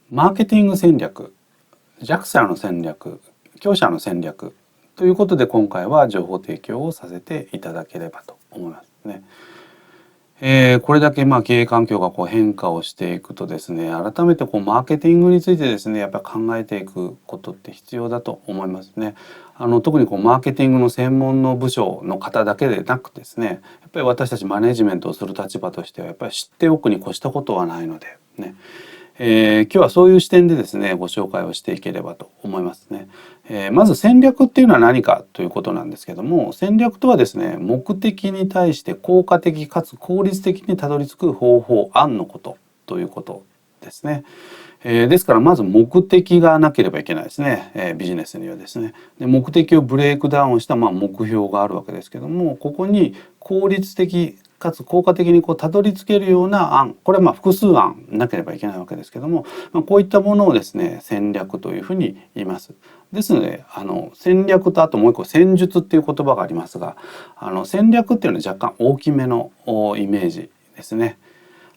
マーケティング戦略、弱者の戦略、強者の戦略ということで今回は情報提供をさせていただければと思いますね。これだけ経営環境が変化をしていくとですね、改めてマーケティングについてですねやっぱり考えていくことって必要だと思いますね。特にマーケティングの専門の部署の方だけでなくですね、やっぱり私たちマネジメントをする立場としてはやっぱり知っておくに越したことはないのでね、今日はそういう視点でですねご紹介をしていければと思いますね。まず戦略っていうのは何かということなんですけども、戦略とはですね目的に対して効果的かつ効率的にたどり着く方法案のことということですね。ですからまず目的がなければいけないですね、ビジネスにはですね。で目的をブレイクダウンした目標があるわけですけども、ここに効率的かつ効果的にたどり着けるような案、これは複数案なければいけないわけですけども、こういったものをですね戦略というふうに言います。ですので戦略とあともう一個戦術っていう言葉がありますが、戦略っていうのは若干大きめのイメージですね。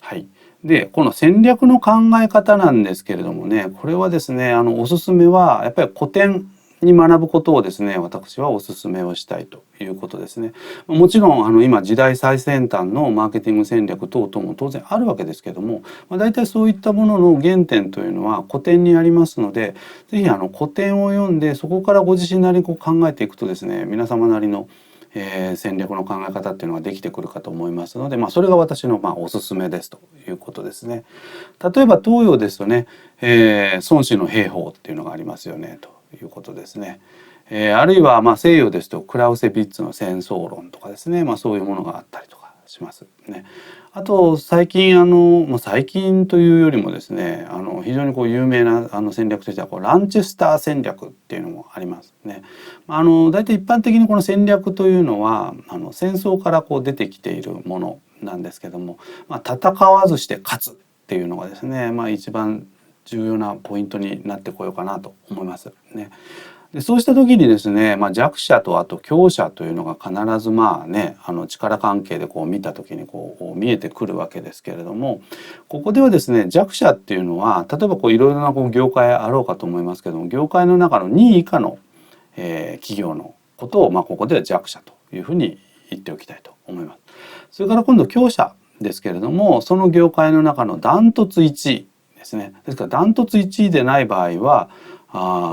はい。でこの戦略の考え方なんですけれどもね、これはですねおすすめはやっぱり古典に学ぶことをですね私はお勧めをしたいということですね。もちろん今時代最先端のマーケティング戦略等々も当然あるわけですけども、大体そういったものの原点というのは古典にありますので、是非古典を読んでそこからご自身なりに考えていくとですね、皆様なりの戦略の考え方っていうのができてくるかと思いますので、それが私のおすすめですということですね。例えば東洋ですとね、孫子の兵法っていうのがありますよねということですね。あるいは西洋ですとクラウセビッツの戦争論とかですね、そういうものがあったりとかしますね。あと最近最近というよりもですね非常に有名な戦略としてはランチェスター戦略っていうのもありますね。大体一般的にこの戦略というのは戦争から出てきているものなんですけども、戦わずして勝つっていうのがですね、一番重要なポイントになってこようかなと思いますね。でそうした時にですね、弱者とあと強者というのが必ず力関係で見た時に見えてくるわけですけれども、ここではですね弱者っていうのは例えばいろいろな業界あろうかと思いますけども、業界の中の2位以下の、企業のことをここでは弱者というふうに言っておきたいと思います。それから今度強者ですけれども、その業界の中のダントツ1位ですね。ですからダントツ1位でない場合は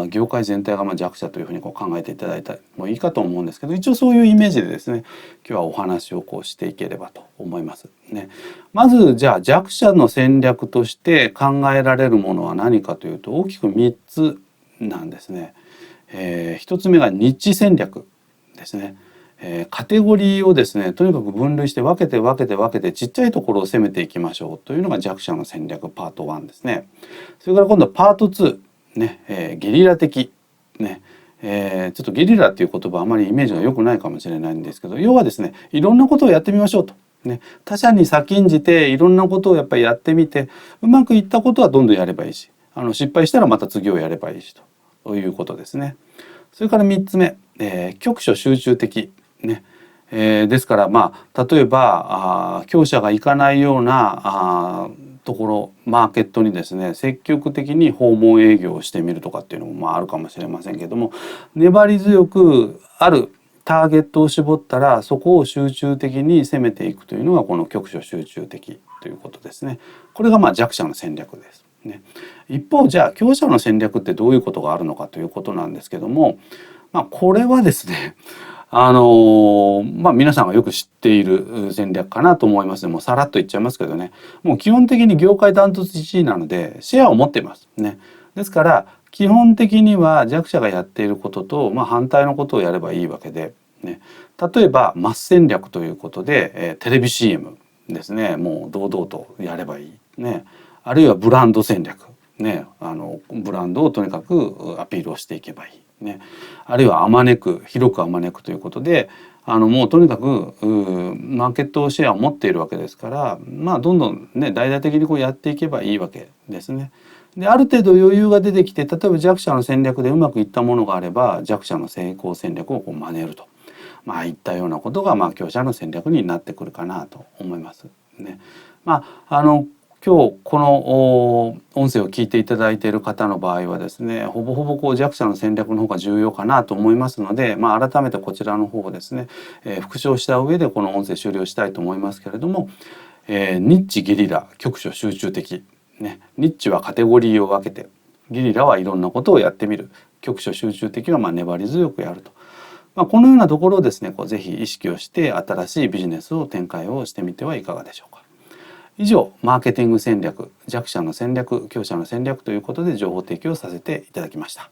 業界全体が弱者というふうに考えていただいたらもいいかと思うんですけど、一応そういうイメージでですね今日はお話をしていければと思いますね。まずじゃあ弱者の戦略として考えられるものは何かというと大きく3つなんですね。1つ目がニッチ戦略ですね。カテゴリーをですねとにかく分類して分けてちっちゃいところを攻めていきましょうというのが弱者の戦略パート1ですね。それから今度はパート2ね、ゲリラ的ね、ちょっとゲリラっていう言葉あまりイメージが良くないかもしれないんですけど、要はですねいろんなことをやってみましょうと。ね、他者に先んじていろんなことをやっぱりやってみて、うまくいったことはどんどんやればいいし、失敗したらまた次をやればいいしということですね。それから3つ目、局所集中的ね。ですから例えば強者が行かないようなところマーケットにですね積極的に訪問営業をしてみるとかっていうのもあるかもしれませんけども、粘り強くあるターゲットを絞ったらそこを集中的に攻めていくというのがこの局所集中的ということですね。これが弱者の戦略ですね。一方じゃあ強者の戦略ってどういうことがあるのかということなんですけども、これはですね皆さんがよく知っている戦略かなと思いますね。もうさらっと言っちゃいますけどね、もう基本的に業界ダントツ1位なのでシェアを持っていますね。ですから基本的には弱者がやっていることと、反対のことをやればいいわけで、ね、例えばマス戦略ということで、テレビ CM ですね、もう堂々とやればいい、ね、あるいはブランド戦略、ね、ブランドをとにかくアピールをしていけばいい。ね、あるいは広くあまねくということでもうとにかくマーケットシェアを持っているわけですから、どんどんね大々的にやっていけばいいわけですね。である程度余裕が出てきて、例えば弱者の戦略でうまくいったものがあれば弱者の成功戦略を真似ると、いったようなことが強者の戦略になってくるかなと思いますね。今日この音声を聞いていただいている方の場合はですね、ほぼほぼ弱者の戦略の方が重要かなと思いますので、改めてこちらの方をですね、復唱した上でこの音声終了したいと思いますけれども、ニッチゲリラ局所集中的、ね、ニッチはカテゴリーを分けて、ゲリラはいろんなことをやってみる、局所集中的は粘り強くやると。このようなところをですね、ぜひ意識をして新しいビジネスを展開をしてみてはいかがでしょうか。以上、マーケティング戦略、弱者の戦略、強者の戦略ということで情報提供させていただきました。